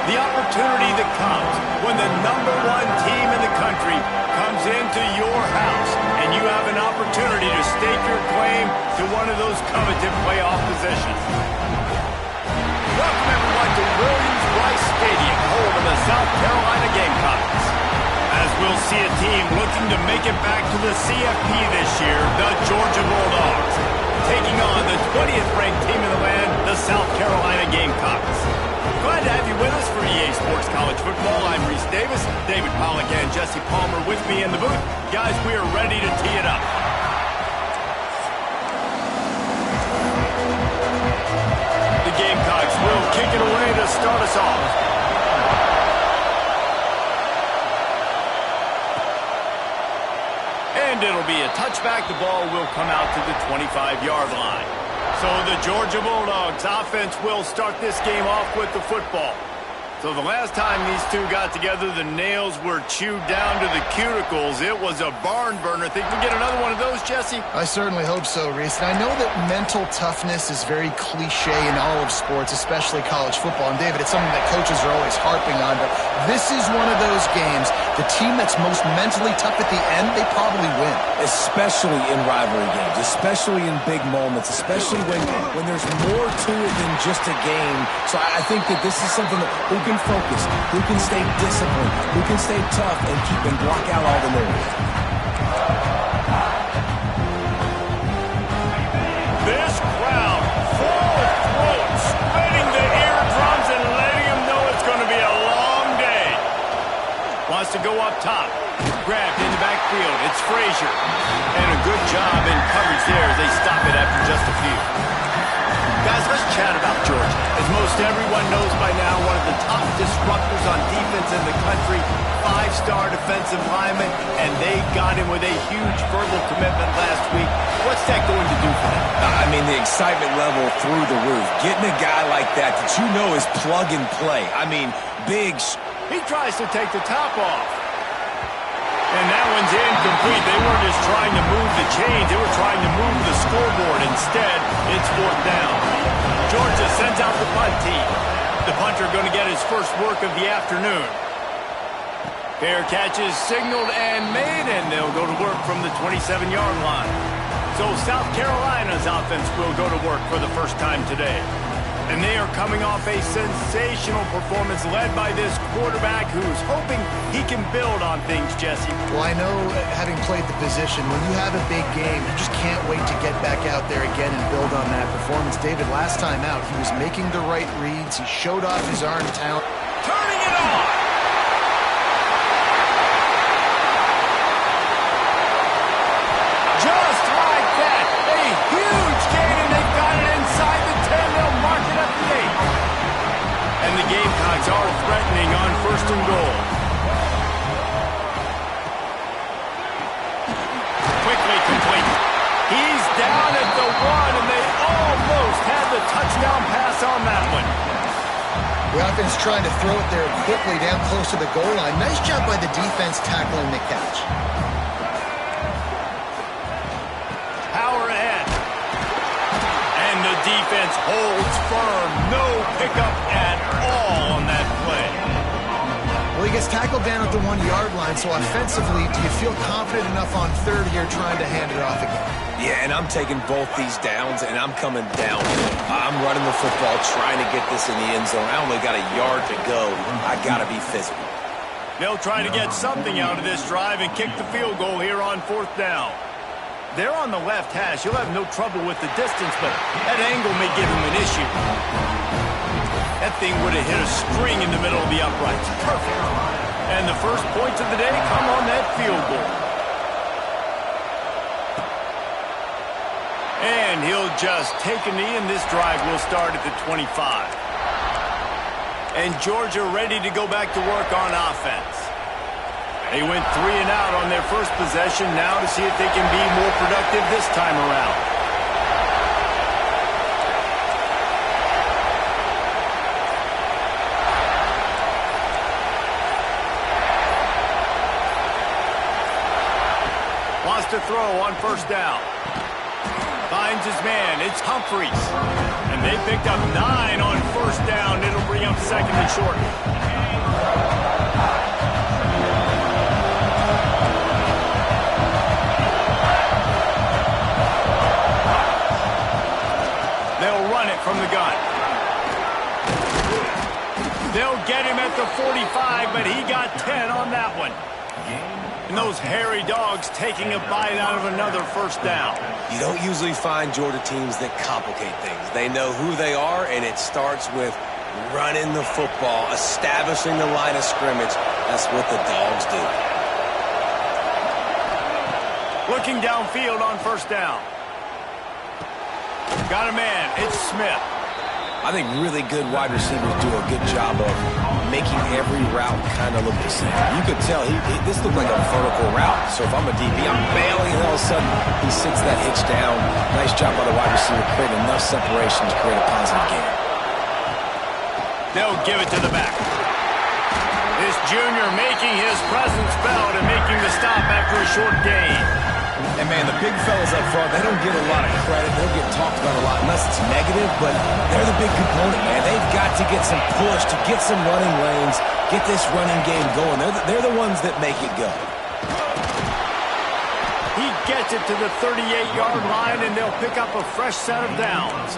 The opportunity that comes when the #1 team in the country comes into your house and you have an opportunity to stake your claim to one of those coveted playoff positions. Welcome everyone to Williams-Brice Stadium, home of the South Carolina Gamecocks. As we'll see a team looking to make it back to the CFP this year, the Georgia Bulldogs, taking on the 20th ranked team in the land, the South Carolina Gamecocks. Glad to have you with us for EA Sports College Football. I'm Reese Davis, David Pollack and Jesse Palmer with me in the booth. Guys, we are ready to tee it up. The Gamecocks will kick it away to start us off. And it'll be a touchback. The ball will come out to the 25-yard line. So the Georgia Bulldogs offense will start this game off with the football. So the last time these two got together, the nails were chewed down to the cuticles. It was a barn burner. Think we get another one of those, Jesse? I certainly hope so, Reese. And I know that mental toughness is very cliche in all of sports, especially college football. And David, it's something that coaches are always harping on. But this is one of those games, the team that's most mentally tough at the end, they probably win. Especially in rivalry games, especially in big moments, especially when there's more to it than just a game. So I think that this is something that who can focus, who can stay disciplined, who can stay tough and keep and block out all the noise. This crowd full of throats, splitting the eardrums and letting them know it's going to be a long day. Wants to go up top. Grabbed in the backfield. It's Frazier. And a good job in coverage there as they stop it after just a few. Guys, let's chat about Georgia. As most everyone knows by now, one of the top disruptors on defense in the country, 5-star defensive lineman, and they got him with a huge verbal commitment last week. What's that going to do for them? I mean, the excitement level through the roof. Getting a guy like that you know is plug and play. I mean, big. He tries to take the top off. And that one's incomplete. They weren't just trying to move the chains. They were trying to move the scoreboard. Instead, it's 4th down. Georgia sends out the punt team. The punter going to get his first work of the afternoon. Fair catch is signaled and made, and they'll go to work from the 27-yard line. So South Carolina's offense will go to work for the first time today. And they are coming off a sensational performance led by this quarterback who's hoping he can build on things, Jesse. Well, I know, having played the position, when you have a big game, you just can't wait to get back out there again and build on that performance. David, last time out, he was making the right reads. He showed off his arm talent. Turning it on! Just like that, a huge gain, and they've got it inside the 10. They'll mark it up the 8. And the Gamecocks are threatening on 1st and goal. Quickly completed. He's down at the 1, and they almost had the touchdown pass on that one. The offense trying to throw it there quickly down close to the goal line. Nice job by the defense tackling the catch. Power ahead. And the defense holds firm. No pickup at all on that play. Well, he gets tackled down at the 1-yard line, so offensively, do you feel confident enough on 3rd here trying to hand it off again? Yeah, and I'm taking both these downs, and I'm coming down. I'm running the football, trying to get this in the end zone. I only got a yard to go. I got to be physical. They'll try to get something out of this drive and kick the field goal here on 4th down. They're on the left hash. You'll have no trouble with the distance, but that angle may give him an issue. That thing would have hit a string in the middle of the uprights. Perfect. And the first points of the day come on that field goal. And he'll just take a knee, and this drive will start at the 25. And Georgia ready to go back to work on offense. They went 3 and out on their first possession, now to see if they can be more productive this time around. Wants to throw on 1st down. finds his man. It's Humphries. And they picked up 9 on first down. It'll bring up second and short. They'll run it from the gun. They'll get him at the 45, but he got 10 on that one. And those hairy dogs taking a bite out of another first down. You don't usually find Georgia teams that complicate things. They know who they are, and it starts with running the football, establishing the line of scrimmage. That's what the dogs do. Looking downfield on first down. Got a man. It's Smith. I think really good wide receivers do a good job of making every route kind of look the same. You could tell this looked like a vertical route. So if I'm a DB, I'm bailing, and all of a sudden he sits that hitch down. Nice job by the wide receiver, creating enough separation to create a positive gain. They'll give it to the back. This junior making his presence felt and making the stop after a short gain. And, man, the big fellas up front, they don't get a lot of credit. They don't get talked about a lot unless it's negative, but they're the big component, man. They've got to get some push, to get some running lanes, get this running game going. They're the ones that make it go. He gets it to the 38-yard line, and they'll pick up a fresh set of downs.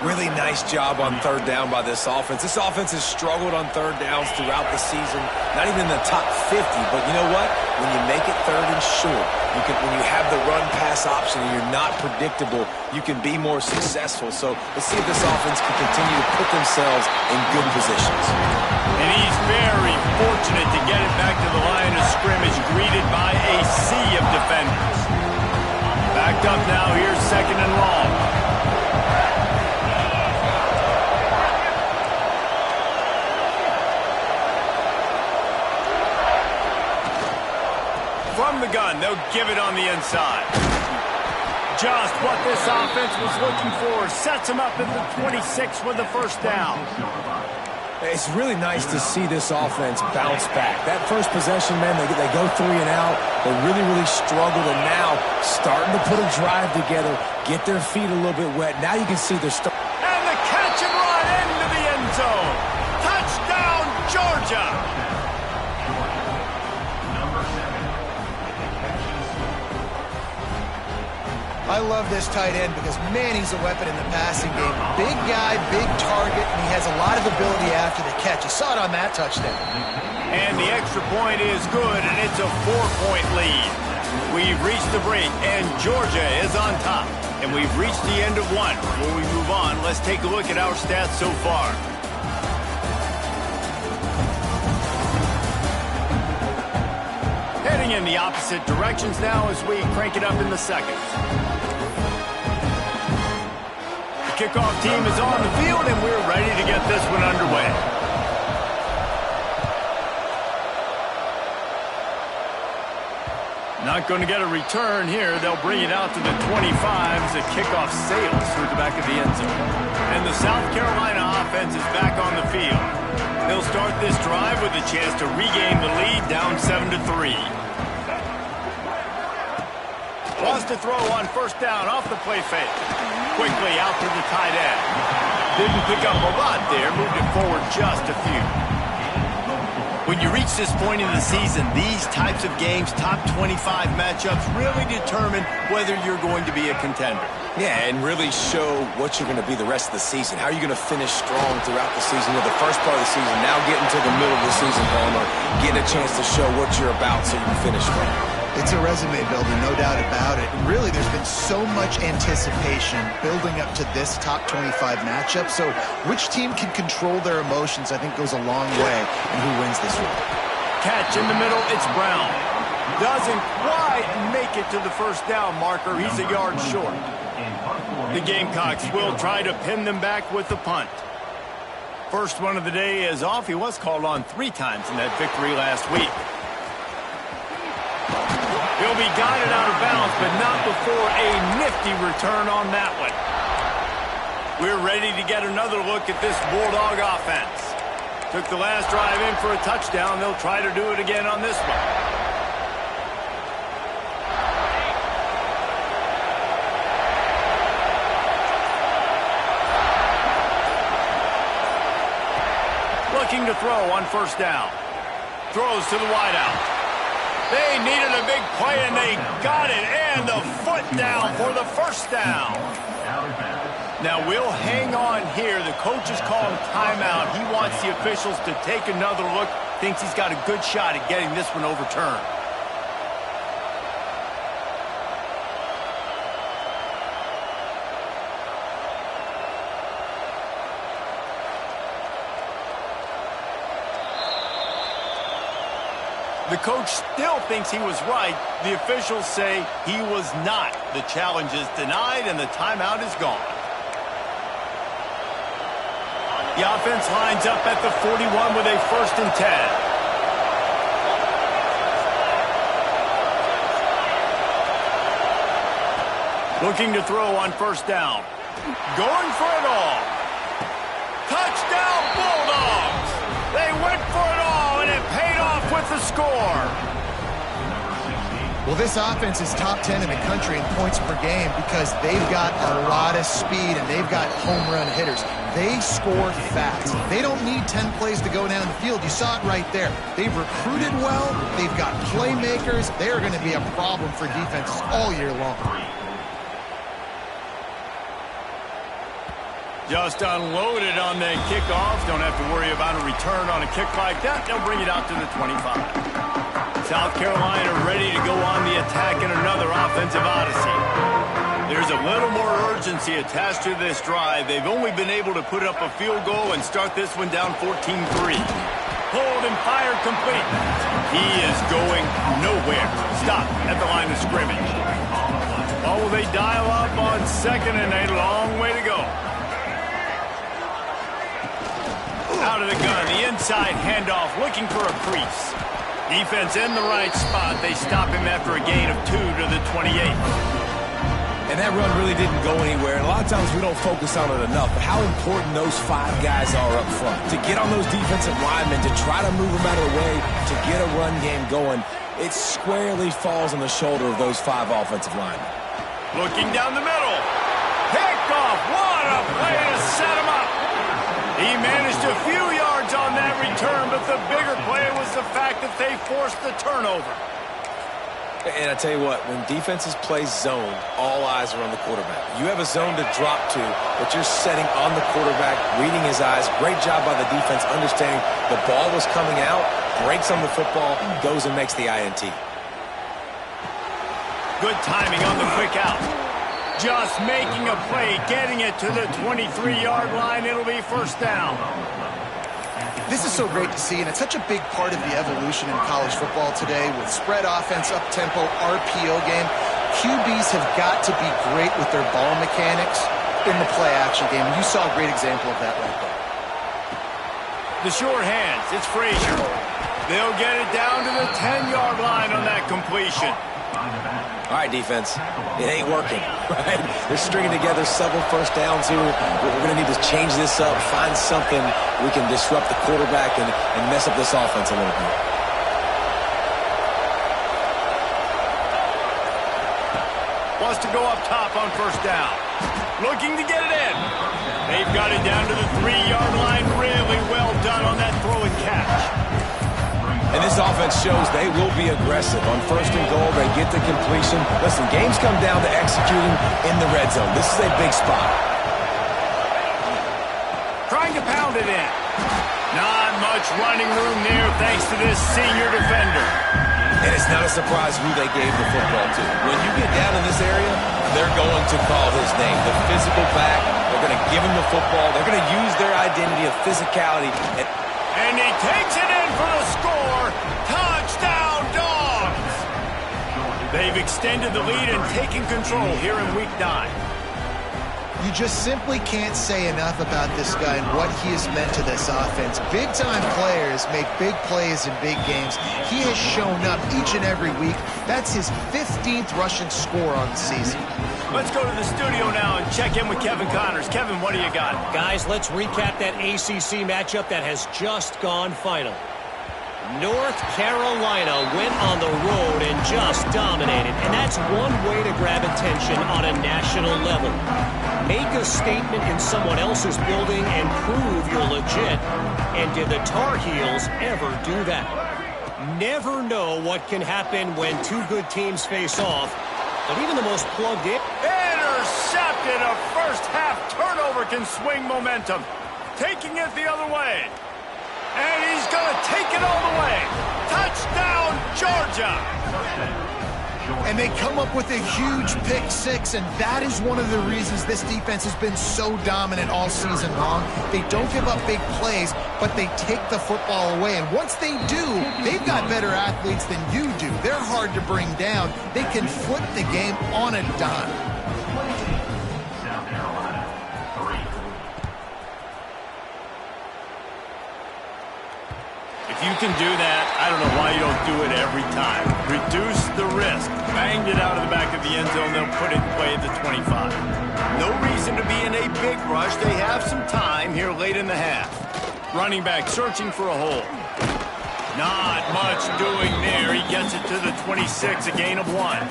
Really nice job on third down by this offense. This offense has struggled on third downs throughout the season. Not even in the top 50, but you know what? When you make it third and short, when you have the run-pass option and you're not predictable, you can be more successful. So let's see if this offense can continue to put themselves in good positions. And he's very fortunate to get it back to the line of scrimmage, greeted by a sea of defenders. Backed up now, here's second and long. From the gun, they'll give it on the inside. Just what this offense was looking for. Sets them up at the 26 with the first down. It's really nice to see this offense bounce back. That first possession, man, they go 3 and out. They really struggled, and now starting to put a drive together, get their feet a little bit wet. Now you can see they're starting. And the catch and run into the end zone. Touchdown, Georgia. I love this tight end because, man, he's a weapon in the passing game. Big guy, big target, and he has a lot of ability after the catch. You saw it on that touchdown. And the extra point is good, and it's a 4-point lead. We've reached the break, and Georgia is on top. And we've reached the end of one. Before we move on, let's take a look at our stats so far. Heading in the opposite directions now as we crank it up in the second. The kickoff team is on the field, and we're ready to get this one underway. Not going to get a return here. They'll bring it out to the 25 as the kickoff sails through the back of the end zone. And the South Carolina offense is back on the field. They'll start this drive with a chance to regain the lead, down 7-3. Wants to throw on first down off the play fake. Quickly out to the tight end. Didn't pick up a lot there, moved it forward just a few. When you reach this point in the season, these types of games, top 25 matchups, really determine whether you're going to be a contender. Yeah, and really show what you're going to be the rest of the season. How are you going to finish strong throughout the season? The first part of the season, now getting to the middle of the season, Palmer, getting a chance to show what you're about so you can finish strong. It's a resume builder, no doubt about it. And really, there's been so much anticipation building up to this top 25 matchup. So which team can control their emotions, I think, goes a long way in who wins this one. Catch in the middle, it's Brown. Doesn't quite make it to the first down marker. He's a yard short. The Gamecocks will try to pin them back with the punt. First one of the day is off. He was called on 3 times in that victory last week. He'll be guided out of bounds, but not before a nifty return on that one. We're ready to get another look at this Bulldog offense. Took the last drive in for a touchdown. They'll try to do it again on this one. Looking to throw on first down. Throws to the wideout. They needed a big play, and they got it. And the foot down for the first down. Now, we'll hang on here. The coach is calling timeout. He wants the officials to take another look. Thinks he's got a good shot at getting this one overturned. The coach still thinks he was right. The officials say he was not. The challenge is denied, and the timeout is gone. The offense lines up at the 41 with a 1st and 10. Looking to throw on first down. Going for it all. Touchdown, Bulldogs! They went for it all, and it paid off with the score. Well, this offense is top 10 in the country in points per game because they've got a lot of speed and they've got home run hitters. They score fast. They don't need 10 plays to go down the field. You saw it right there. They've recruited well. They've got playmakers. They are going to be a problem for defenses all year long. Just unloaded on the kickoff. Don't have to worry about a return on a kick like that. They'll bring it out to the 25. South Carolina ready to go on the attack in another offensive odyssey. There's a little more urgency attached to this drive. They've only been able to put up a field goal and start this one down 14-3. Pulled and fired complete. He is going nowhere. Stop at the line of scrimmage. Oh, will they dial up on second, and a long way to go. Out of the gun, the inside handoff, looking for a crease. Defense in the right spot. They stop him after a gain of 2 to the 28. And that run really didn't go anywhere. And a lot of times we don't focus on it enough, but how important those 5 guys are up front. To get on those defensive linemen, to try to move them out of the way, to get a run game going, it squarely falls on the shoulder of those 5 offensive linemen. Looking down the middle. Picked off. What a play to set him up. He managed a few yards on that return, but the bigger play was the fact that they forced the turnover. And I tell you what, when defenses play zone, all eyes are on the quarterback. You have a zone to drop to, but you're setting on the quarterback, reading his eyes. Great job by the defense, understanding the ball was coming out, breaks on the football, goes and makes the INT. Good timing on the quick out. Just making a play, getting it to the 23-yard line. It'll be first down. This is so great to see, and it's such a big part of the evolution in college football today with spread offense, up-tempo, RPO game. QBs have got to be great with their ball mechanics in the play-action game. You saw a great example of that right there. The short hands, it's Frazier. They'll get it down to the 10-yard line on that completion. All right, defense, it ain't working, right? They're stringing together several first downs here. We're going to need to change this up, find something we can disrupt the quarterback and mess up this offense a little bit. Wants to go up top on first down. Looking to get it in. They've got it down to the 3-yard line. Really well done on that throw and catch. And this offense shows they will be aggressive. On first and goal, they get the completion. Listen, games come down to executing in the red zone. This is a big spot. Trying to pound it in. Not much running room there thanks to this senior defender. And it's not a surprise who they gave the football to. When you get down in this area, they're going to call his name. The physical back, they're going to give him the football. They're going to use their identity of physicality. And he takes it in for the score. Touchdown, Dogs! They've extended the lead and taken control here in Week 9. You just simply can't say enough about this guy and what he has meant to this offense. Big-time players make big plays in big games. He has shown up each and every week. That's his 15th rushing score on the season. Let's go to the studio now and check in with Kevin Connors. Kevin, what do you got? Guys, let's recap that ACC matchup that has just gone final. North Carolina went on the road and just dominated, and that's one way to grab attention on a national level. Make a statement in someone else's building and prove you're legit. And did the Tar Heels ever do that? Never know what can happen when two good teams face off. But even the most plugged in... Intercepted! A first-half turnover can swing momentum. Taking it the other way. And he's going to take it all the way. Touchdown, Georgia! And they come up with a huge pick six, and that is one of the reasons this defense has been so dominant all season long. They don't give up big plays, but they take the football away. And once they do, they've got better athletes than you do. They're hard to bring down. They can flip the game on a dime. If you can do that, I don't know why you don't do it every time. Reduce the risk. Banged it out of the back of the end zone. They'll put it in play at the 25. No reason to be in a big rush. They have some time here late in the half. Running back searching for a hole. Not much doing there. He gets it to the 26, a gain of 1.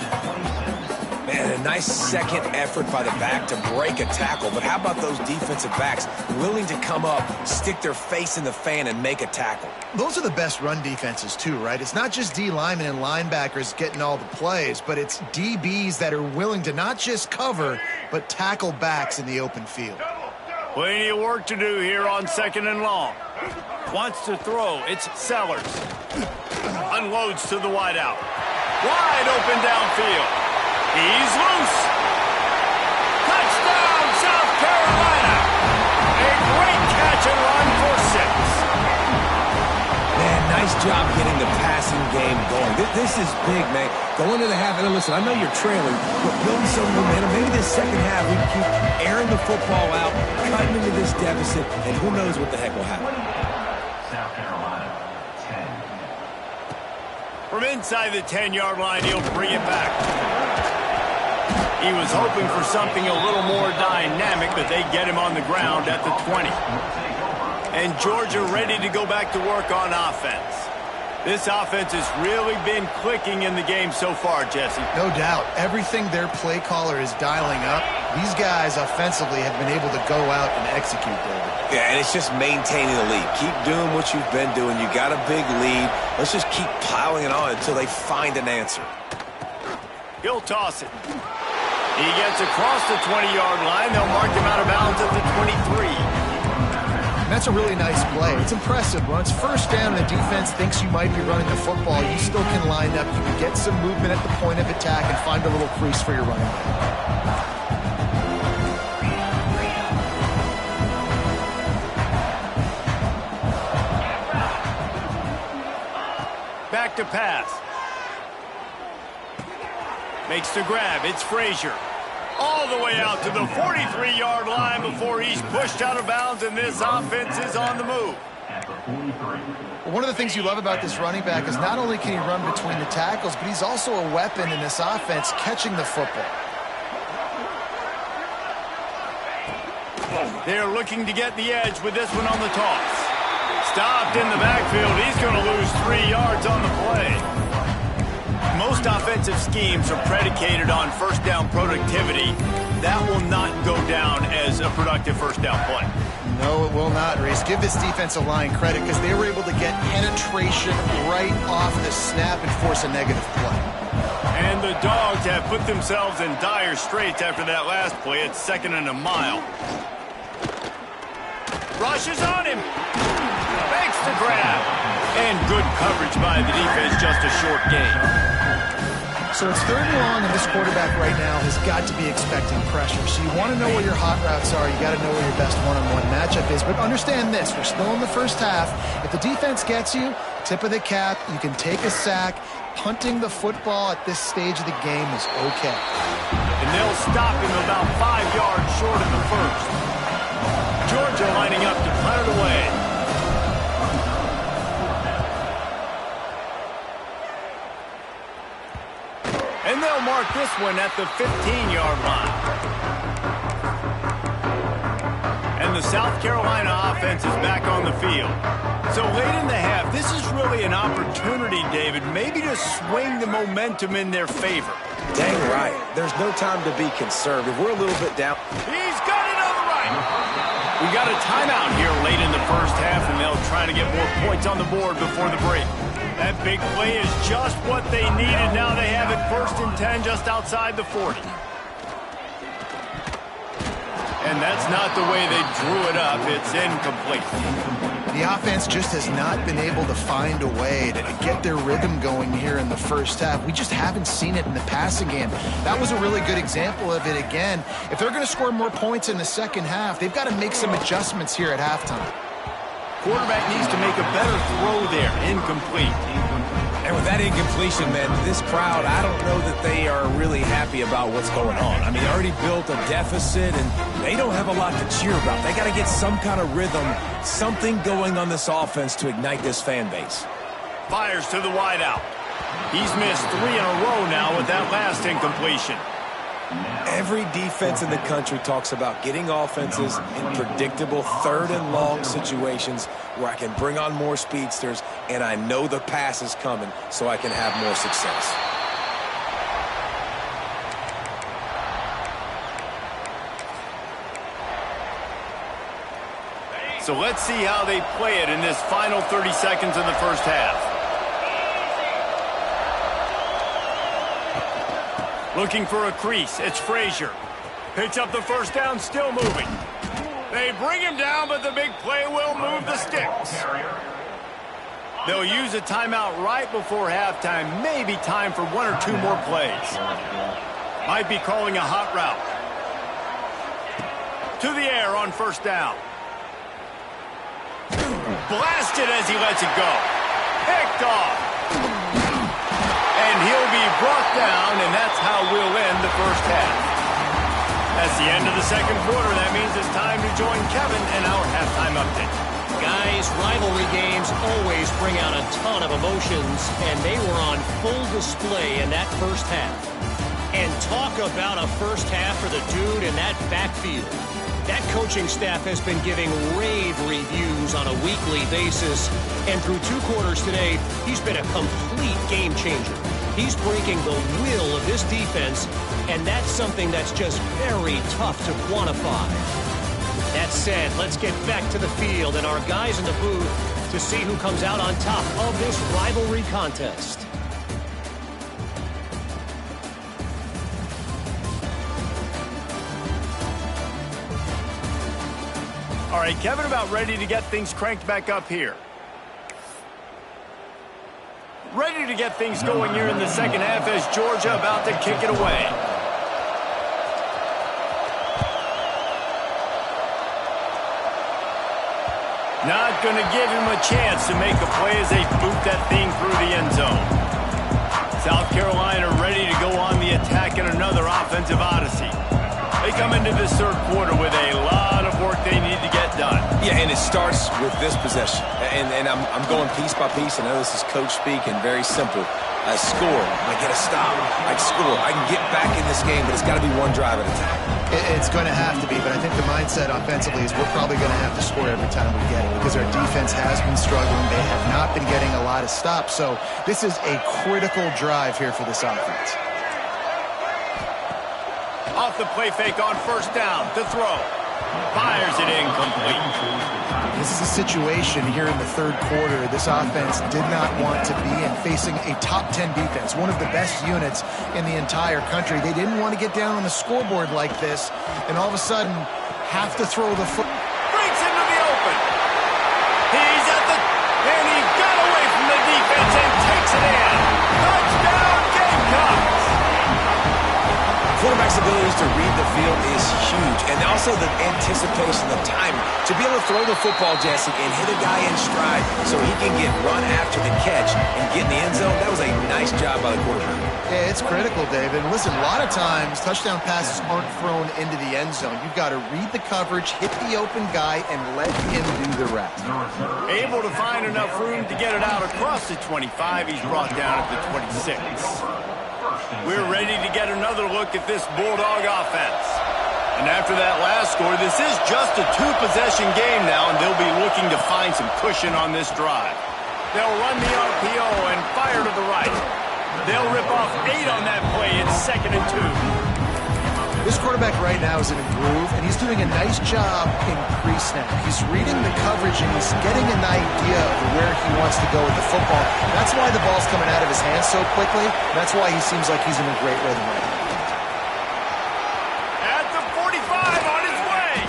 Man, a nice second effort by the back to break a tackle. But how about those defensive backs willing to come up, stick their face in the fan, and make a tackle? Those are the best run defenses, too, right? It's not just D linemen and linebackers getting all the plays, but it's DBs that are willing to not just cover, but tackle backs in the open field. Plenty of work to do here on 2nd and long. Wants to throw. It's Sellers. Unloads to the wideout. Wide open downfield. He's loose. Touchdown, South Carolina. A great catch and run for 6. Man, nice job getting the passing game going. This is big, man. Going to the half, and listen, I know you're trailing, but building some momentum. Maybe this second half we can keep airing the football out, cutting into this deficit, and who knows what the heck will happen. South Carolina, 10. From inside the 10-yard line, he'll bring it back. He was hoping for something a little more dynamic, but they get him on the ground at the 20. And Georgia ready to go back to work on offense. This offense has really been clicking in the game so far, Jesse. No doubt. Everything their play caller is dialing up, these guys offensively have been able to go out and execute, David. Yeah, and it's just maintaining the lead. Keep doing what you've been doing. You got a big lead. Let's just keep piling it on until they find an answer. He'll toss it. He gets across the 20-yard line. They'll mark him out of bounds at the 23. And that's a really nice play. It's impressive. When it's first down and the defense thinks you might be running the football, you still can line up. You can get some movement at the point of attack and find a little crease for your running back. Back to pass. Makes the grab. It's Frazier. All the way out to the 43-yard line before he's pushed out of bounds, and this offense is on the move. Well, one of the things you love about this running back is not only can he run between the tackles, but he's also a weapon in this offense catching the football. They're looking to get the edge with this one on the toss. Stopped in the backfield. He's going to lose 3 yards on the play. Most offensive schemes are predicated on first down productivity. That will not go down as a productive first down play. No, it will not, Reese. Give this defensive line credit because they were able to get penetration right off the snap and force a negative play. And the Dogs have put themselves in dire straits after that last play. It's 2nd and a mile. Rushes on him. Makes the grab. And good coverage by the defense, just a short gain. So it's 3rd and long, and this quarterback right now has got to be expecting pressure. So you want to know where your hot routes are. You got to know where your best one-on-one matchup is. But understand this, we're still in the first half. If the defense gets you, tip of the cap, you can take a sack. Punting the football at this stage of the game is okay. And they'll stop him about 5 yards short of the first. Georgia lining up to punt it away. And they'll mark this one at the 15-yard line. And the South Carolina offense is back on the field. So late in the half, this is really an opportunity, David, maybe to swing the momentum in their favor. Dang right. There's no time to be conservative. We're a little bit down. He's got it on the right. We got a timeout here late in the first half, and they'll try to get more points on the board before the break. That big play is just what they needed. Now they have it 1st and 10 just outside the 40. And that's not the way they drew it up. It's incomplete. The offense just has not been able to find a way to get their rhythm going here in the first half. We just haven't seen it in the passing game. That was a really good example of it again. If they're going to score more points in the second half, they've got to make some adjustments here at halftime. Quarterback needs to make a better throw there. Incomplete. And with that incompletion, man, this crowd, I don't know that they are really happy about what's going on. I mean, they already built a deficit, and they don't have a lot to cheer about. They got to get some kind of rhythm, something going on this offense to ignite this fan base. Fires to the wideout. He's missed 3 in a row now with that last incompletion. Every defense in the country talks about getting offenses in predictable 3rd and long situations where I can bring on more speedsters and I know the pass is coming so I can have more success. So let's see how they play it in this final 30 seconds of the first half. Looking for a crease. It's Frazier. Picks up the first down, still moving. They bring him down, but the big play will move the sticks. They'll use a timeout right before halftime. Maybe time for 1 or 2 more plays. Might be calling a hot route. To the air on first down. Blasted as he lets it go. Picked off. And he'll be brought down, and that's how we'll end the first half. That's the end of the second quarter. That means it's time to join Kevin in our halftime update. Guys, rivalry games always bring out a ton of emotions, and they were on full display in that first half. And talk about a first half for the dude in that backfield. That coaching staff has been giving rave reviews on a weekly basis, and through 2 quarters today, he's been a complete game changer. He's breaking the will of this defense, and that's something that's just very tough to quantify. That said, let's get back to the field and our guys in the booth to see who comes out on top of this rivalry contest. All right, Kevin, about ready to get things cranked back up here. Ready to get things going here in the second half as Georgia about to kick it away. Not going to give him a chance to make a play as they boot that thing through the end zone. South Carolina ready to go on the attack in another offensive odyssey. They come into this third quarter with a lot of work they need to get done. Yeah, and it starts with this possession. And I'm going piece by piece. I know this is coach speak and very simple. I score. I get a stop. I score. I can get back in this game, but it's got to be 1 drive at a time. It's going to have to be, but I think the mindset offensively is we're probably going to have to score every time we get it because our defense has been struggling. They have not been getting a lot of stops. So this is a critical drive here for this offense. Off the play fake on first down to throw. Fires it incomplete. This is a situation here in the third quarter this offense did not want to be in, facing a top 10 defense, one of the best units in the entire country. They didn't want to get down on the scoreboard like this and all of a sudden have to throw the foot. Breaks into the open. He's at the... And he got away from the defense and takes it in. Touchdown Gamecocks. Quarterback's abilities to read the field is huge, and also the anticipation, the timing. To be able to throw the football, Jesse, and hit a guy in stride so he can get run after the catch and get in the end zone, that was a nice job by the quarterback. Yeah, it's critical, David. Listen, a lot of times touchdown passes aren't thrown into the end zone. You've got to read the coverage, hit the open guy, and let him do the rest. Able to find enough room to get it out across the 25. He's brought down at the 26. We're ready to get another look at this Bulldog offense. And after that last score, this is just a 2-possession game now, and they'll be looking to find some cushion on this drive. They'll run the RPO and fire to the right. They'll rip off 8 on that play. It's 2nd and 2. This quarterback right now is in a groove, and he's doing a nice job in pre-snap. He's reading the coverage, and he's getting an idea of where he wants to go with the football. That's why the ball's coming out of his hands so quickly. That's why he seems like he's in a great rhythm right now. At the 45, on his way.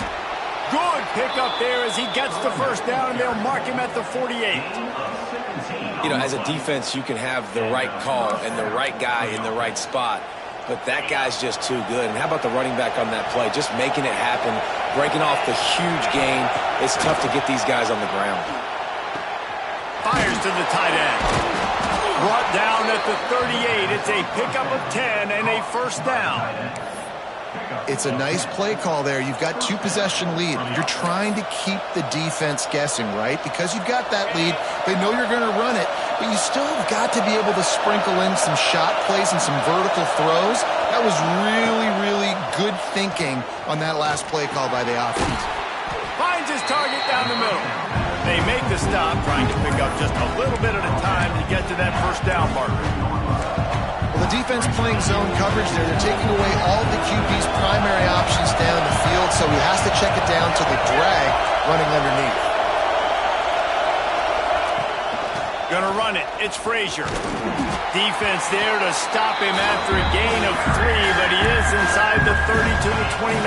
Good pick up there as he gets the first down, and they'll mark him at the 48. You know, as a defense, you can have the right call and the right guy in the right spot, but that guy's just too good. And how about the running back on that play? Just making it happen, breaking off the huge gain. It's tough to get these guys on the ground. Fires to the tight end. Brought down at the 38. It's a pickup of 10 and a first down. It's a nice play call there. You've got two-possession lead. You're trying to keep the defense guessing, right? Because you've got that lead. They know you're going to run it, but you still have got to be able to sprinkle in some shot plays and some vertical throws. That was really, really good thinking on that last play call by the offense. Finds his target down the middle. They make the stop, trying to pick up just a little bit at a time to get to that first down marker. Well, the defense playing zone coverage there. They're taking away all the QB's primary options down the field, so he has to check it down to the drag running underneath. Gonna run it. It's Frazier. Defense there to stop him after a gain of 3, but he is inside the 30 to the 29.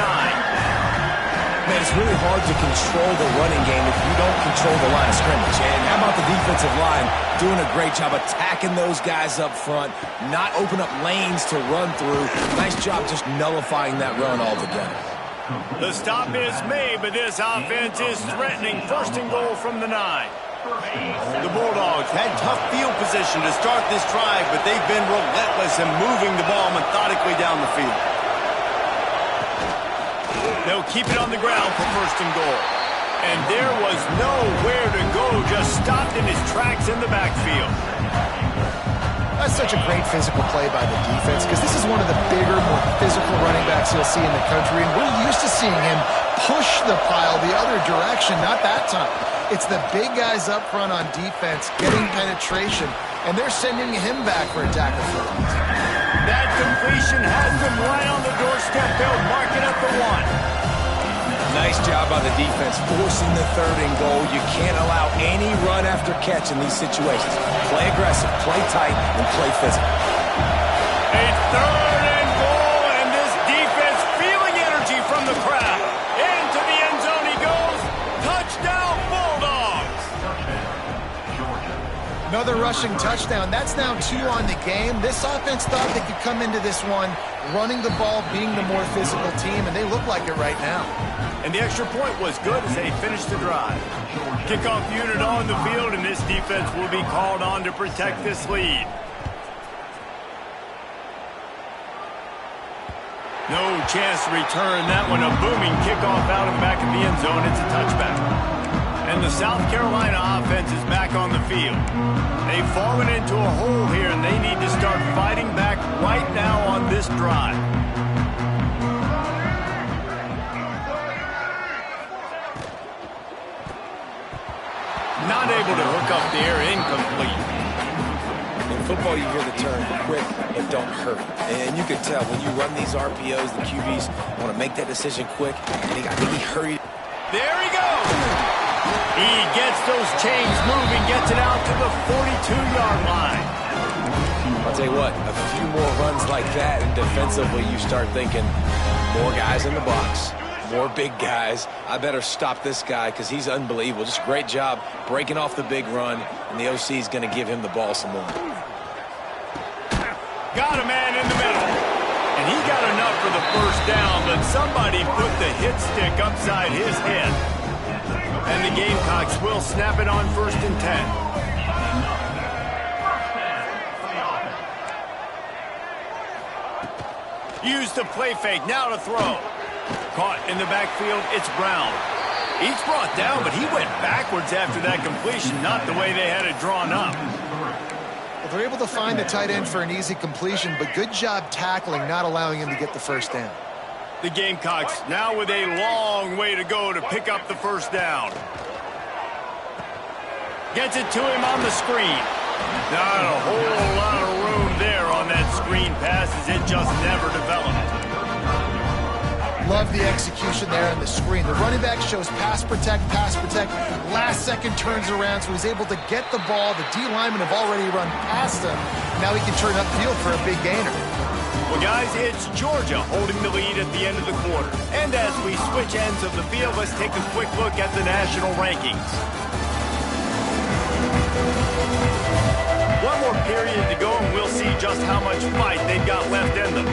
Man, it's really hard to control the running game if you don't control the line of scrimmage. And how about the defensive line doing a great job attacking those guys up front, not open up lanes to run through. Nice job just nullifying that run altogether. The stop is made, but this offense is threatening. First and goal from the 9. The Bulldogs had tough field position to start this drive, but they've been relentless in moving the ball methodically down the field. They'll keep it on the ground for first and goal. And there was nowhere to go, just stopped in his tracks in the backfield. That's such a great physical play by the defense, because this is one of the bigger, more physical running backs you'll see in the country, and we're used to seeing him push the pile the other direction. Not that time. It's the big guys up front on defense getting penetration, and they're sending him back for a tackle for loss. That completion has them right on the doorstep. They'll mark it at the 1. Nice job by the defense forcing the third and goal. You can't allow any run after catch in these situations. Play aggressive, play tight, and play physical. A third and goal, and this defense feeling energy from the crowd. Into the end zone he goes. Touchdown, Bulldogs. Another rushing touchdown. That's now 2 on the game. This offense thought they could come into this one running the ball, being the more physical team, and they look like it right now. And the extra point was good as they finished the drive. Kickoff unit on the field, and this defense will be called on to protect this lead. No chance to return that one. A booming kickoff out of the back of the end zone. It's a touchback. And the South Carolina offense is back on the field. They've fallen into a hole here, and they need to start fighting back right now on this drive. Not able to hook up there, incomplete. In football, you hear the term quick but don't hurt. And you can tell when you run these RPOs, the QBs want to make that decision quick. And I think he hurried. There he goes. He gets those chains moving, gets it out to the 42-yard line. I'll tell you what, a few more runs like that, and defensively you start thinking more guys in the box. More big guys. I better stop this guy because he's unbelievable. Just a great job breaking off the big run, and the OC is going to give him the ball some more. Got a man in the middle. And he got enough for the first down, but somebody put the hit stick upside his head. And the Gamecocks will snap it on first and 10. Use the play fake, now to throw. Caught in the backfield, it's Brown. He's brought down, but he went backwards after that completion, not the way they had it drawn up. Well, they're able to find the tight end for an easy completion, but good job tackling, not allowing him to get the first down. The Gamecocks now with a long way to go to pick up the first down. Gets it to him on the screen. Not a whole lot of room there on that screen pass as it just never developed. Love the execution there on the screen. The running back shows pass protect. Last second turns around, so he's able to get the ball. The D linemen have already run past him. Now he can turn upfield for a big gainer. Well, guys, it's Georgia holding the lead at the end of the quarter. And as we switch ends of the field, let's take a quick look at the national rankings. One more period to go, and we'll see just how much fight they've got left in them.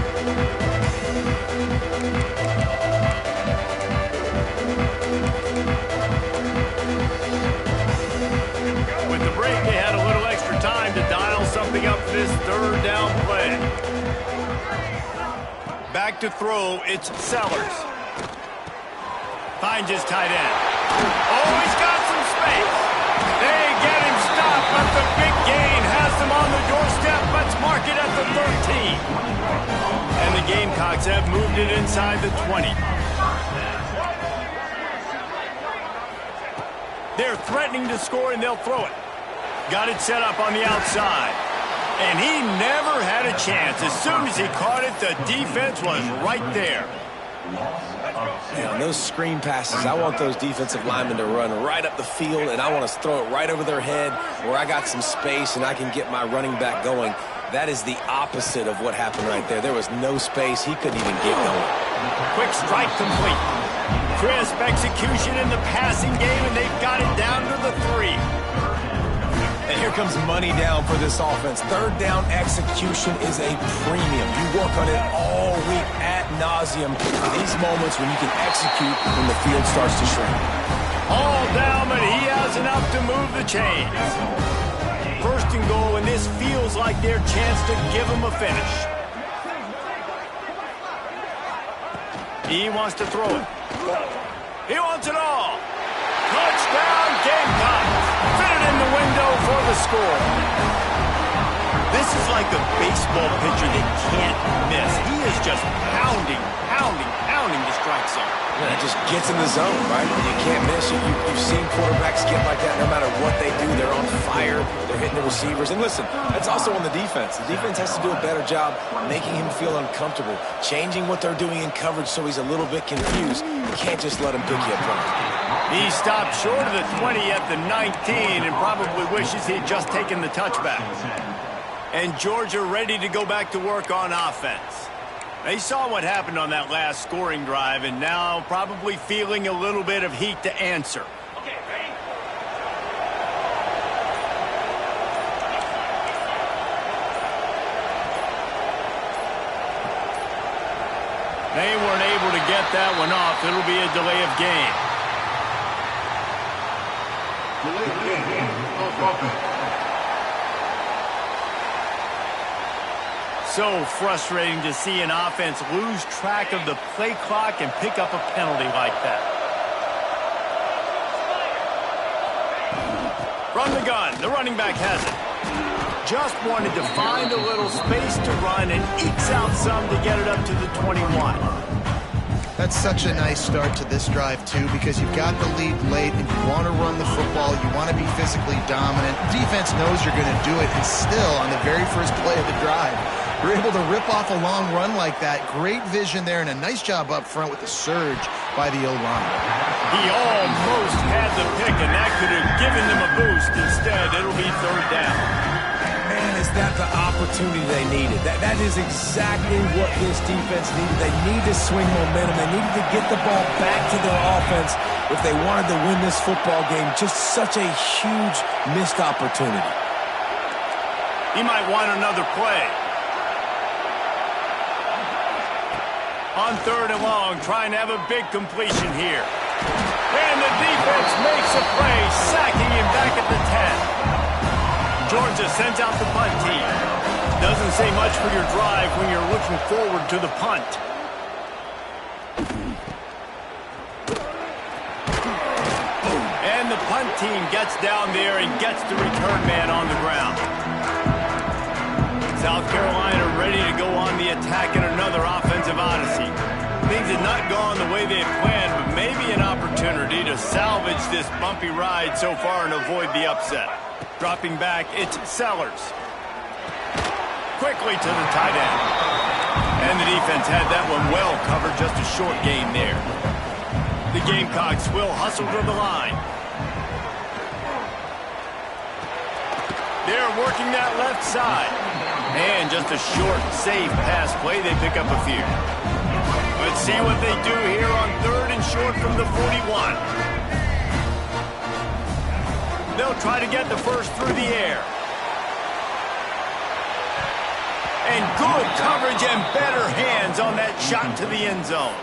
With the break, they had a little extra time to dial something up for this third down play. Back to throw, it's Sellers. Finds his tight end. Oh, he's got some space. They get him stopped, but the big gain has them on the doorstep. Let's mark it at the 13. And the Gamecocks have moved it inside the 20. They're threatening to score, and they'll throw it. Got it set up on the outside. And he never had a chance. As soon as he caught it, the defense was right there. Yeah, on those screen passes, I want those defensive linemen to run right up the field, and I want to throw it right over their head where I got some space and I can get my running back going. That is the opposite of what happened right there. There was no space. He couldn't even get going. Quick strike complete. Crisp execution in the passing game, and they've got it down to the 3. And here comes money down for this offense. Third down execution is a premium. You work on it all week ad nauseum. These moments when you can execute when the field starts to shrink. All down, but he has enough to move the chains. First and goal, and this feels like their chance to give him a finish. He wants to throw it. He wants it all. Touchdown, Gamecocks. Fit it in the window for the score. This is like a baseball pitcher that can't miss. He is just pounding the strike zone. Yeah, it just gets in the zone, right? You can't miss it. You've seen quarterbacks get like that no matter what they do. They're on fire. They're hitting the receivers. And listen, that's also on the defense. The defense has to do a better job making him feel uncomfortable, changing what they're doing in coverage so he's a little bit confused. You can't just let him pick you apart. He stopped short of the 20 at the 19 and probably wishes he'd just taken the touchback. And Georgia ready to go back to work on offense. They saw what happened on that last scoring drive and now probably feeling a little bit of heat to answer. Okay, ready? They weren't able to get that one off. It'll be a delay of game. So frustrating to see an offense lose track of the play clock and pick up a penalty like that. From the gun, the running back has it. Just wanted to find a little space to run and ekes out some to get it up to the 21. That's such a nice start to this drive, too, because you've got the lead late and you want to run the football. You want to be physically dominant. Defense knows you're going to do it, and still, on the very first play of the drive, you're able to rip off a long run like that. Great vision there and a nice job up front with the surge by the O-line. He almost had the pick, and that could have given them a boost. Instead, it'll be third down. Man, is that the opportunity they needed? That is exactly what this defense needed. They need to swing momentum. They needed to get the ball back to their offense if they wanted to win this football game. Just such a huge missed opportunity. He might want another play. On third and long, trying to have a big completion here. And the defense makes a play, sacking him back at the 10. Georgia sends out the punt team. Doesn't say much for your drive when you're looking forward to the punt. And the punt team gets down there and gets the return man on the ground. South Carolina ready to go on the attack in another offensive odyssey. Things had not gone the way they had planned, but maybe an opportunity to salvage this bumpy ride so far and avoid the upset. Dropping back, it's Sellers. Quickly to the tight end. And the defense had that one well covered, just a short gain there. The Gamecocks will hustle to the line. They're working that left side. And just a short, safe pass play. They pick up a few. Let's see what they do here on 3rd and short from the 41. They'll try to get the first through the air. And good coverage and better hands on that shot to the end zone.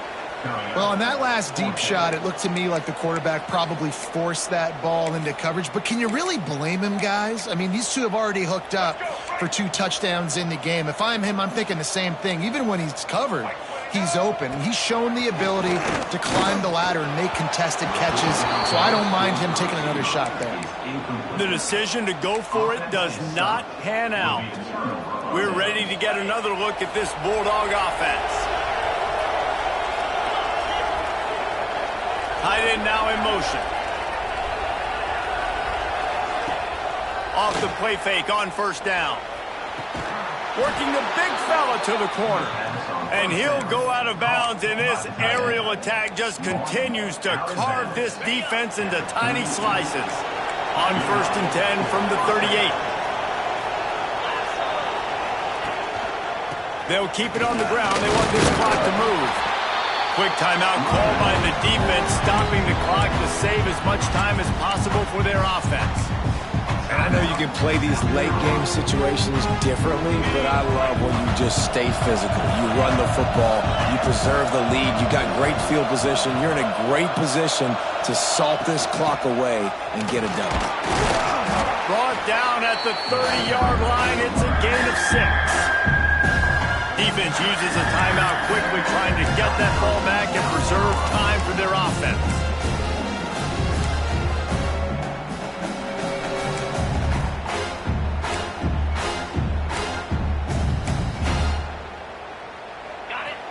Well, on that last deep shot, it looked to me like the quarterback probably forced that ball into coverage. But can you really blame him, guys? I mean, these two have already hooked up for 2 touchdowns in the game. If I'm him, I'm thinking the same thing. Even when he's covered, he's open. And he's shown the ability to climb the ladder and make contested catches. So I don't mind him taking another shot there. The decision to go for it does not pan out. We're ready to get another look at this Bulldog offense. Tight end now in motion. Off the play fake on 1st down. Working the big fella to the corner. And he'll go out of bounds, and this aerial attack just continues to carve this defense into tiny slices. On 1st and 10 from the 38. They'll keep it on the ground. They want this clock to move. Quick timeout call by the defense, stopping the clock to save as much time as possible for their offense. And I know you can play these late-game situations differently, but I love when you just stay physical. You run the football, you preserve the lead, you got great field position, you're in a great position to salt this clock away and get it done. Brought down at the 30-yard line, it's a gain of 6. Defense uses a timeout quickly, trying to get that ball back and preserve time for their offense.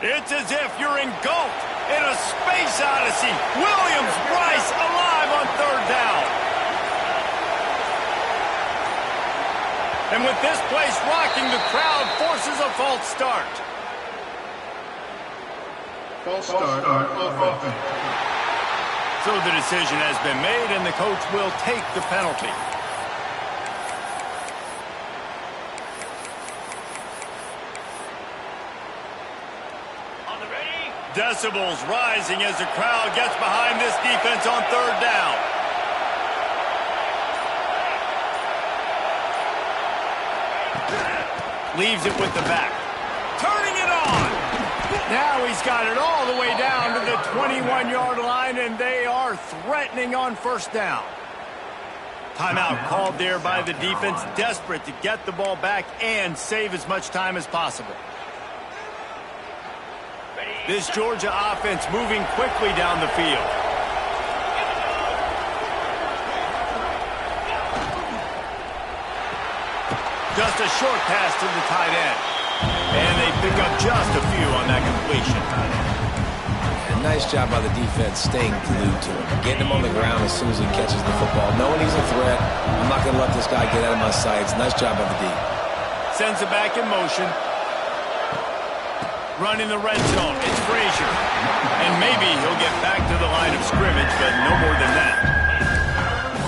It's as if you're engulfed in a space odyssey. Williams-Brice alive on 3rd down. And with this place rocking, the crowd forces a false start. False start offense. So the decision has been made, and the coach will take the penalty. On the ready. Decibels rising as the crowd gets behind this defense on 3rd down. Leaves it with the back. Turning it on. Now he's got it all the way down to the 21-yard line, and they are threatening on 1st down. Timeout called there by the defense, desperate to get the ball back and save as much time as possible. This Georgia offense moving quickly down the field. Just a short pass to the tight end. And they pick up just a few on that completion. And nice job by the defense staying glued to him. Getting him on the ground as soon as he catches the football. Knowing he's a threat. I'm not going to let this guy get out of my sights. Nice job by the D. Sends it back in motion. Running the red zone. It's Frazier. And maybe he'll get back to the line of scrimmage, but no more than that.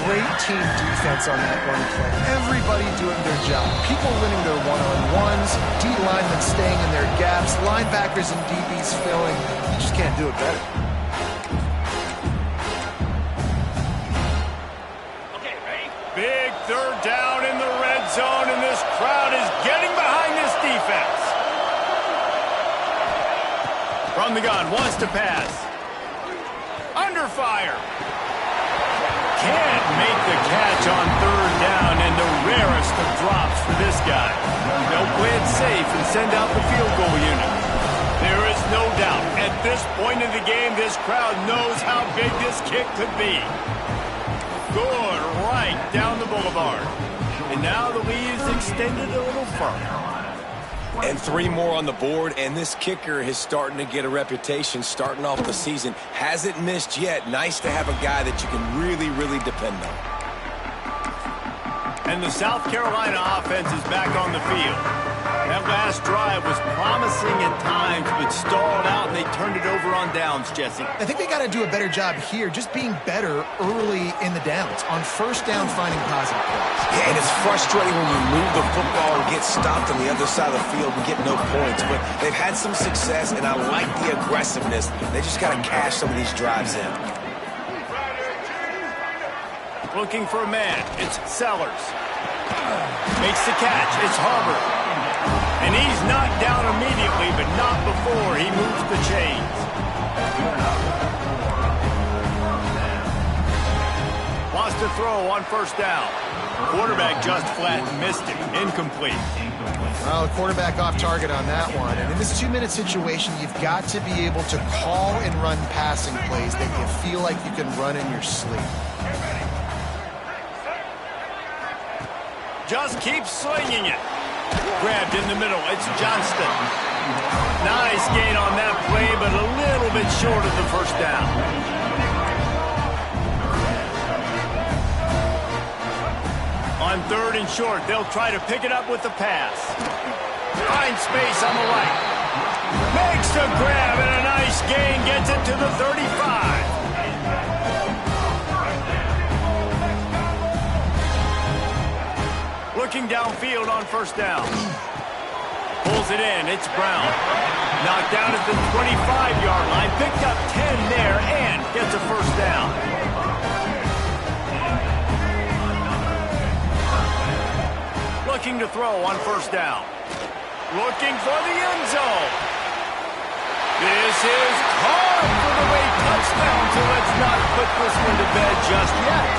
Great team defense on that run play. Everybody doing their job. People winning their one-on-ones, D linemen staying in their gaps, linebackers and DBs filling. You just can't do it better. Okay, ready? Big 3rd down in the red zone, and this crowd is getting behind this defense. From the gun, wants to pass. Under fire. Can't make the catch on 3rd down, and the rarest of drops for this guy. They'll play it safe and send out the field goal unit. There is no doubt, at this point in the game, this crowd knows how big this kick could be. Good, right down the boulevard. And now the lead is extended a little further. And 3 more on the board, and this kicker is starting to get a reputation starting off the season. Hasn't missed yet. Nice to have a guy that you can really, really depend on. And the South Carolina offense is back on the field. That last drive was promising at times, but stalled out, and they turned it over on downs, Jesse. I think they got to do a better job here, just being better early in the downs. On first down, finding positive plays. Yeah, and it's frustrating when you move the football and get stopped on the other side of the field and get no points. But they've had some success, and I like the aggressiveness. They just got to cash some of these drives in. Looking for a man. It's Sellers. Makes the catch. It's Harbor. And he's knocked down immediately, but not before he moves the chains. Wants to throw on first down. Quarterback just flat missed it. Incomplete. Well, the quarterback off target on that one. And in this 2-minute situation, you've got to be able to call and run passing plays that you feel like you can run in your sleep. Just keep slinging it. Grabbed in the middle. It's Johnston. Nice gain on that play, but a little bit short of the first down. On third and short, they'll try to pick it up with the pass. Finds space on the right. Makes the grab, and a nice gain gets it to the 35. Looking downfield on first down. Pulls it in. It's Brown. Knocked down at the 25-yard line. Picked up 10 there and gets a first down. Looking to throw on first down. Looking for the end zone. This is caught for the way touchdown, so let's not put this one to bed just yet.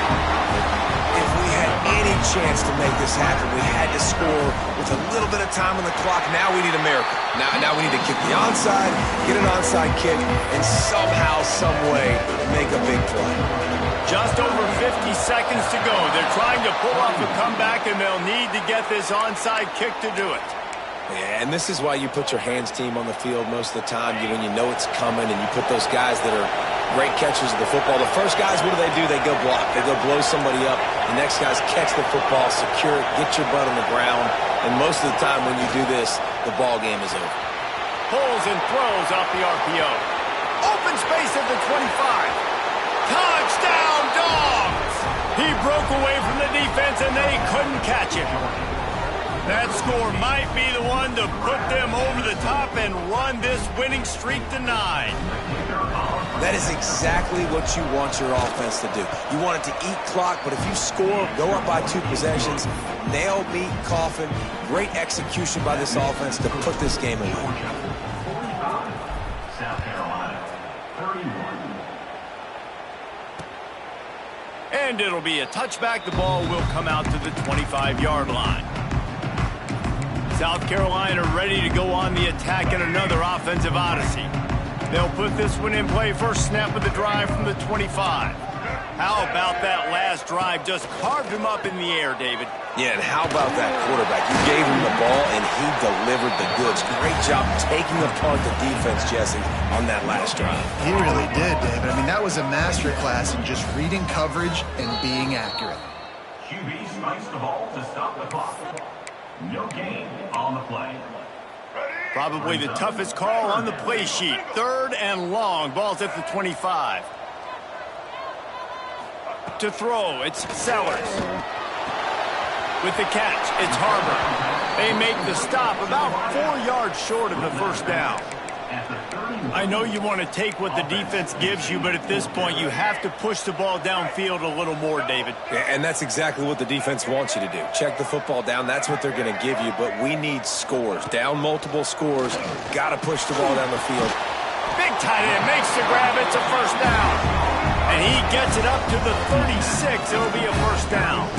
If we had any chance to make this happen, we had to score with a little bit of time on the clock. Now we need a miracle. Now we need to kick the onside, get an onside kick, and somehow, some way, make a big play. Just over 50 seconds to go. They're trying to pull off a comeback, and they'll need to get this onside kick to do it. Yeah, and this is why you put your hands team on the field most of the time when you know it's coming, and you put those guys that are great catchers of the football. The first guys, what do? They go block. They go blow somebody up. The next guys catch the football, secure it, get your butt on the ground. And most of the time when you do this, the ball game is over. Pulls and throws off the RPO. Open space at the 25. Touchdown, Dogs! He broke away from the defense, and they couldn't catch him. That score might be the one to put them over the top and run this winning streak to 9. That is exactly what you want your offense to do. You want it to eat clock, but if you score, go up by 2 possessions, nail, meet, coffin, great execution by this offense to put this game away. 45, South Carolina, 31. And it'll be a touchback. The ball will come out to the 25-yard line. South Carolina ready to go on the attack in another offensive odyssey. They'll put this one in play. First snap of the drive from the 25. How about that last drive? Just carved him up in the air, David. Yeah, and how about that quarterback? You gave him the ball, and he delivered the goods. Great job taking apart the defense, Jesse, on that last drive. He really did, David. I mean, that was a masterclass in just reading coverage and being accurate. QB spikes the ball to stop the clock. No gain on the play. Probably the toughest call on the play sheet. Third and long. Ball's at the 25. To throw, it's Sellers. With the catch, it's Harbor. They make the stop about 4 yards short of the first down. I know you want to take what the defense gives you, but at this point, you have to push the ball downfield a little more, David. Yeah, and that's exactly what the defense wants you to do. Check the football down. That's what they're going to give you, but we need scores. Down multiple scores. Got to push the ball down the field. Big tight end makes the grab. It's a first down. And he gets it up to the 36. It'll be a first down.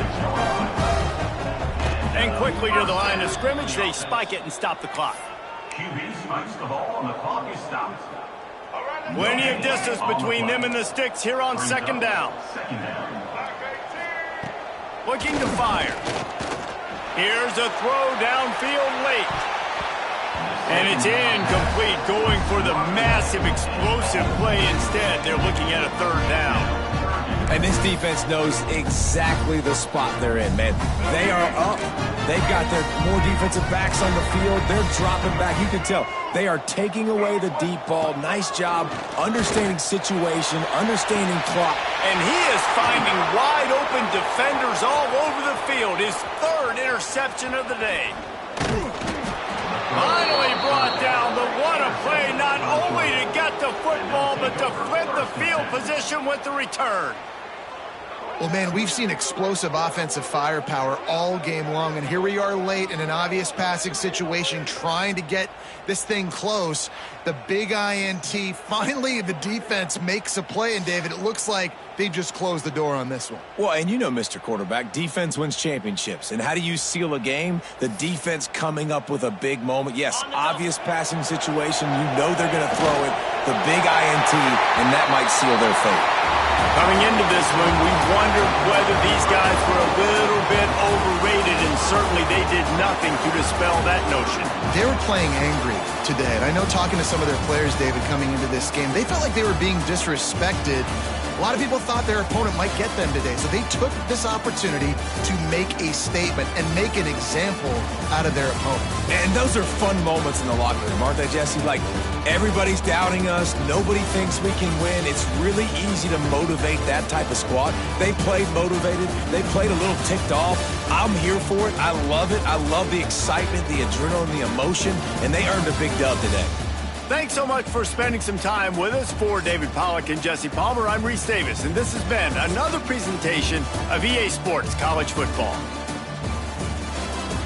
And quickly to the line of scrimmage, they spike it and stop the clock. QB spikes the ball and the clock is stopped. Plenty of distance between them and the sticks here on second down. Looking to fire. Here's a throw downfield late. And it's incomplete, going for the massive explosive play instead. They're looking at a third down. And this defense knows exactly the spot they're in, man. They are up. They've got their more defensive backs on the field. They're dropping back. You can tell they are taking away the deep ball. Nice job understanding situation, understanding clock. And he is finding wide open defenders all over the field. His third interception of the day. Finally brought down, but what a play, not only to get the football, but to flip the field position with the return. Well, man, we've seen explosive offensive firepower all game long, and here we are late in an obvious passing situation trying to get this thing close. The big INT, finally the defense makes a play, and David, it looks like they just closed the door on this one. Well, and you know, Mr. Quarterback, defense wins championships. And how do you seal a game? The defense coming up with a big moment. Yes, obvious passing situation. You know they're going to throw it. The big INT, and that might seal their fate. Coming into this one, we wondered whether these guys were a little bit overrated, and certainly they did nothing to dispel that notion. They were playing angry today, and I know talking to some of their players, David, coming into this game, they felt like they were being disrespected. A lot of people thought their opponent might get them today, so they took this opportunity to make a statement and make an example out of their opponent. And those are fun moments in the locker room, aren't they, Jesse? Like, everybody's doubting us. Nobody thinks we can win. It's really easy to motivate that type of squad. They played motivated. They played a little ticked off. I'm here for it. I love it. I love the excitement, the adrenaline, the emotion, and they earned a big dub today. Thanks so much for spending some time with us. For David Pollack and Jesse Palmer, I'm Reese Davis, and this has been another presentation of EA Sports College Football.